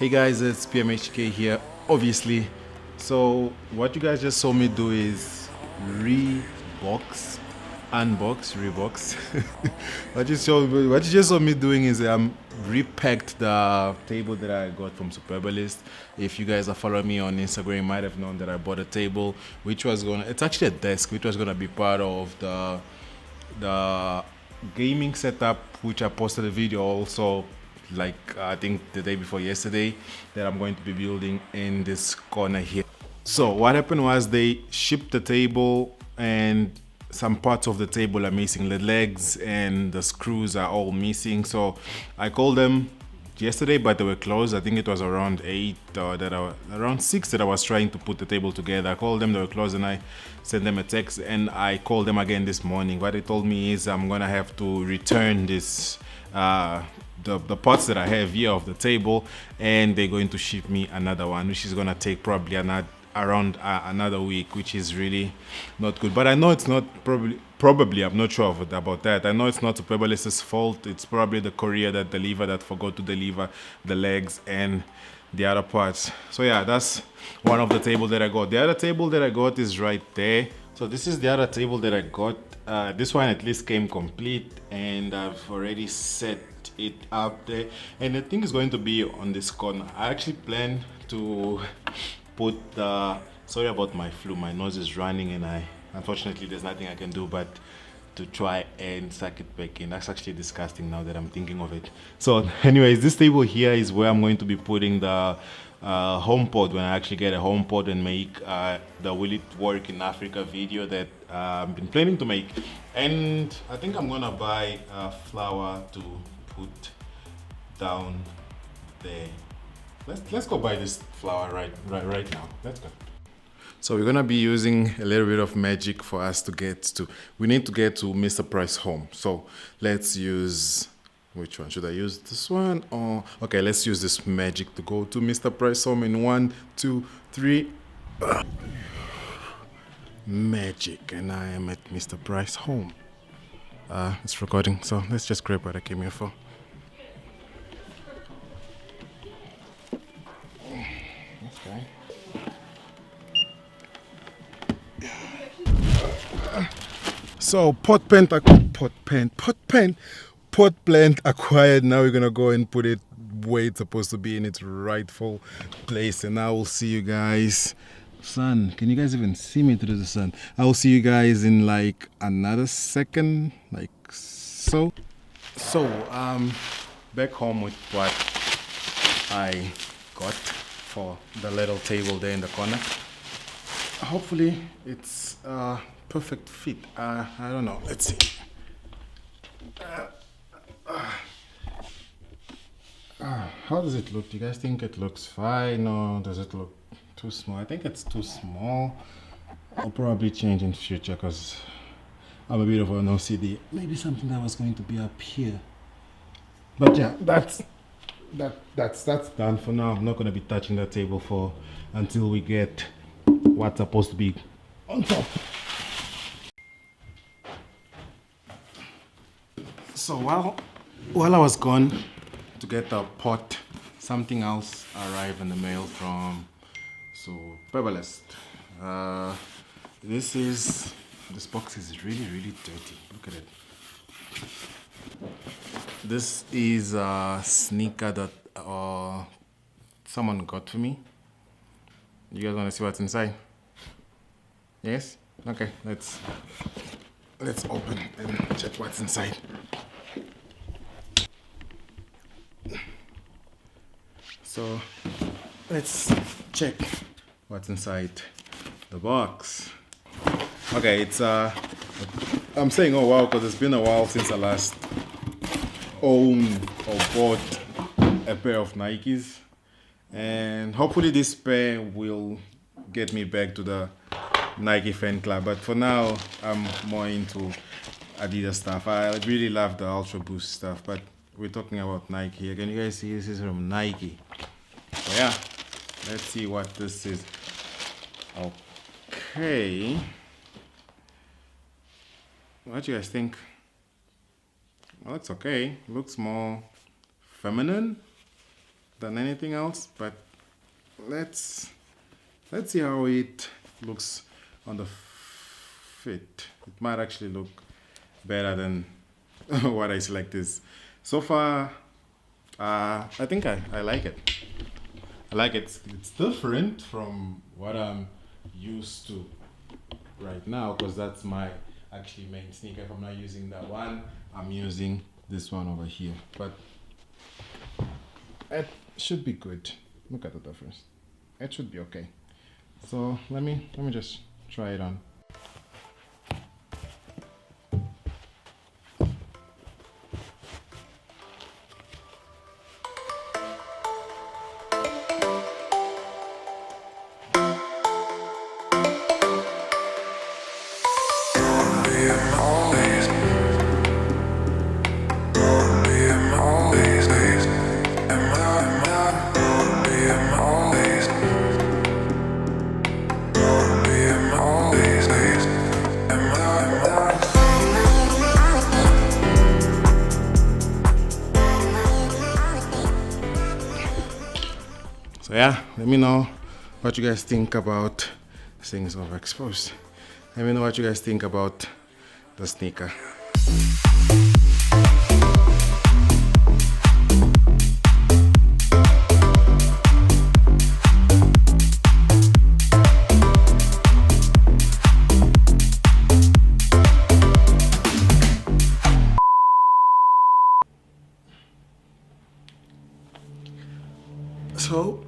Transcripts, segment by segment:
Hey guys, it's PMHK here, obviously. So what you guys just saw me do is unbox. What you just saw me doing is repacked the table that I got from Superbalist. If you guys are following me on Instagram, you might have known that I bought a table, it's actually a desk, which was gonna be part of the gaming setup, which I posted a video also, like I think the day before yesterday, that I'm going to be building in this corner here. So what happened was they shipped the table and some parts of the table are missing. The legs and the screws are all missing. So I called them yesterday, but they were closed. I think it was around 8 or around 6 that I was trying to put the table together. I called them, they were closed, and I sent them a text, and I called them again this morning. What they told me is I'm gonna have to return this the parts that I have here of the table, and they're going to ship me another one, which is gonna take probably around another week, which is really not good. But I know it's not probably I'm not sure about that. I know it's not Superbalist's fault. It's probably the courier that forgot to deliver the legs and the other parts. So yeah, that's one of the table that I got. The other table that I got is right there. So this is the other table that I got. This one at least came complete, and I've already set it up there, and the thing is going to be on this corner. I actually plan to put the, sorry about my flu, my nose is running, and unfortunately there's nothing I can do but to try and suck it back in. That's actually disgusting now that I'm thinking of it. So anyways, this table here is where I'm going to be putting the HomePod when I actually get a HomePod and make the Will It Work in Africa video that I've been planning to make. And I think I'm gonna buy a flower to put down there. Let's go buy this flower right now. Let's go. So we're gonna be using a little bit of magic for us to get to. We need to get to Mr. Price home. So let's use, which one should I use? This one or okay? Let's use this magic to go to Mr. Price home in 1, 2, 3. Magic, and I am at Mr. Price home. It's recording, so let's just grab what I came here for. Okay. So pot plant acquired. Now we're gonna go and put it where it's supposed to be, in its rightful place, and I will see you guys. Sun, can you guys even see me through the sun? I will see you guys in like another second, like so. So back home with what I got for the little table there in the corner. Hopefully it's perfect fit. I don't know. Let's see. How does it look? Do you guys think it looks fine, or does it look too small? I think it's too small. I'll probably change in future because I'm a bit of an OCD. Maybe something that was going to be up here. But yeah, that's done for now. I'm not going to be touching that table until we get what's supposed to be on top. So while I was gone to get the pot, something else arrived in the mail from Superbalist. This box is really dirty. Look at it. This is a sneaker that someone got for me. You guys want to see what's inside? Yes? Okay, let's open and check what's inside. So let's check what's inside the box. Okay, it's I'm saying oh wow because it's been a while since I last owned or bought a pair of Nikes, and hopefully this pair will get me back to the Nike fan club. But for now, I'm more into Adidas stuff. I really love the Ultra Boost stuff, but we're talking about Nike here. Can you guys see this is from Nike? So yeah, let's see what this is. Okay, what do you guys think? Well, it's okay. Looks more feminine. than anything else, but let's see how it looks on the fit. It might actually look better than what I selected. So far, I think I like it. I like it. It's different from what I'm used to right now, because that's my actually main sneaker. If I'm not using that one, I'm using this one over here. But it should be good. Look at the difference. It should be okay. So let me just try it on. So yeah, let me know what you guys think about things overexposed. Let me know what you guys think about the sneaker. So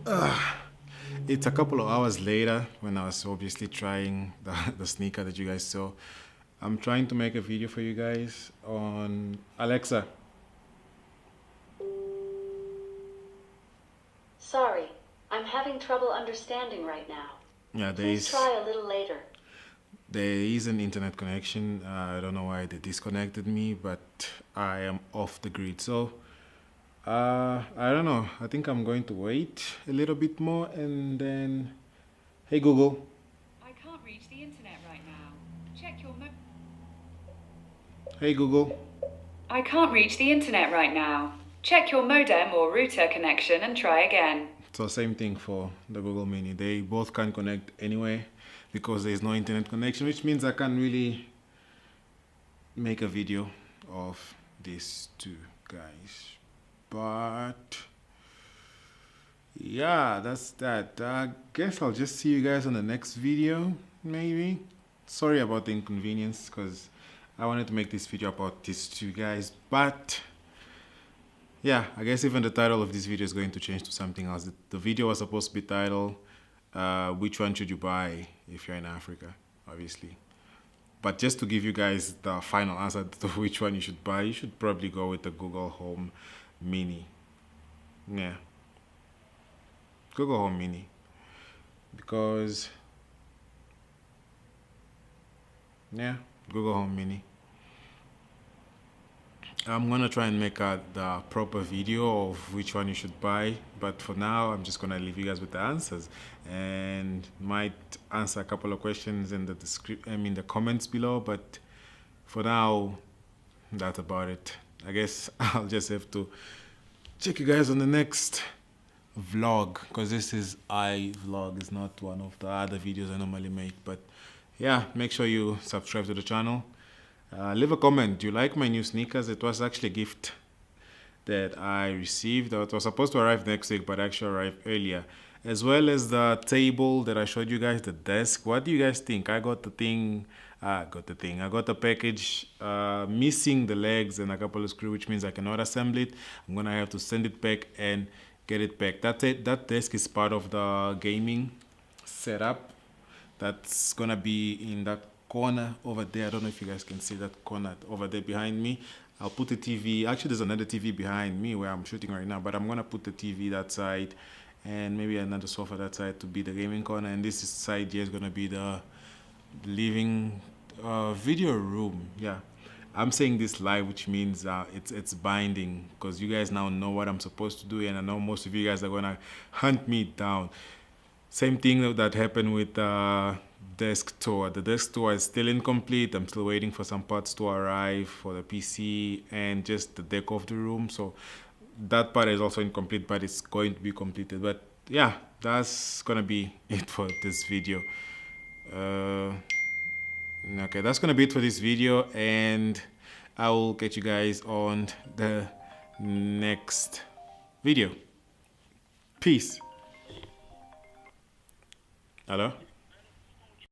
it's a couple of hours later when I was obviously trying the sneaker that you guys saw. I'm trying to make a video for you guys on Alexa. Sorry, I'm having trouble understanding right now. Yeah, Please try a little later. There is an internet connection. I don't know why they disconnected me, but I am off the grid. So I don't know. I think I'm going to wait a little bit more and then... Hey Google. I can't reach the internet right now. Check your Hey Google. I can't reach the internet right now. Check your modem or router connection and try again. So same thing for the Google Mini. They both can connect anyway because there is no internet connection, which means I can't really make a video of these two guys. But yeah, that's that. I guess I'll just see you guys on the next video, maybe. Sorry about the inconvenience, because I wanted to make this video about these two guys, but yeah, I guess even the title of this video is going to change to something else. The video was supposed to be titled which one should you buy if you're in Africa, obviously. But just to give you guys the final answer to which one you should buy, you should probably go with the Google Home Mini. Yeah, Google Home Mini, because yeah, Google Home Mini. I'm gonna try and make the proper video of which one you should buy, but for now I'm just gonna leave you guys with the answers and might answer a couple of questions in the comments below, but for now that's about it. I guess I'll just have to check you guys on the next vlog, because this is vlog, is not one of the other videos I normally make. But yeah, make sure you subscribe to the channel. Leave a comment. Do you like my new sneakers? It was actually a gift that I received. It was supposed to arrive next week, but actually arrived earlier. As well as the table that I showed you guys, the desk. What do you guys think? I got the thing. I got the package missing the legs and a couple of screws, which means I cannot assemble it. I'm gonna have to send it back and get it back. That's it. That desk is part of the gaming setup. That's gonna be in that corner over there. I don't know if you guys can see that corner over there behind me. I'll put the TV. Actually, there's another TV behind me where I'm shooting right now, but I'm gonna put the TV that side and maybe another sofa that side to be the gaming corner, and this side here is gonna be the living video room. Yeah, I'm saying this live, which means it's binding, because you guys now know what I'm supposed to do, and I know most of you guys are gonna hunt me down. Same thing that happened with desk tour. The desk tour is still incomplete. I'm still waiting for some parts to arrive for the PC and just the deck of the room. So that part is also incomplete, but it's going to be completed. But yeah, that's gonna be it for this video. Okay, that's gonna be it for this video, and I will get you guys on the next video. Peace. Hello?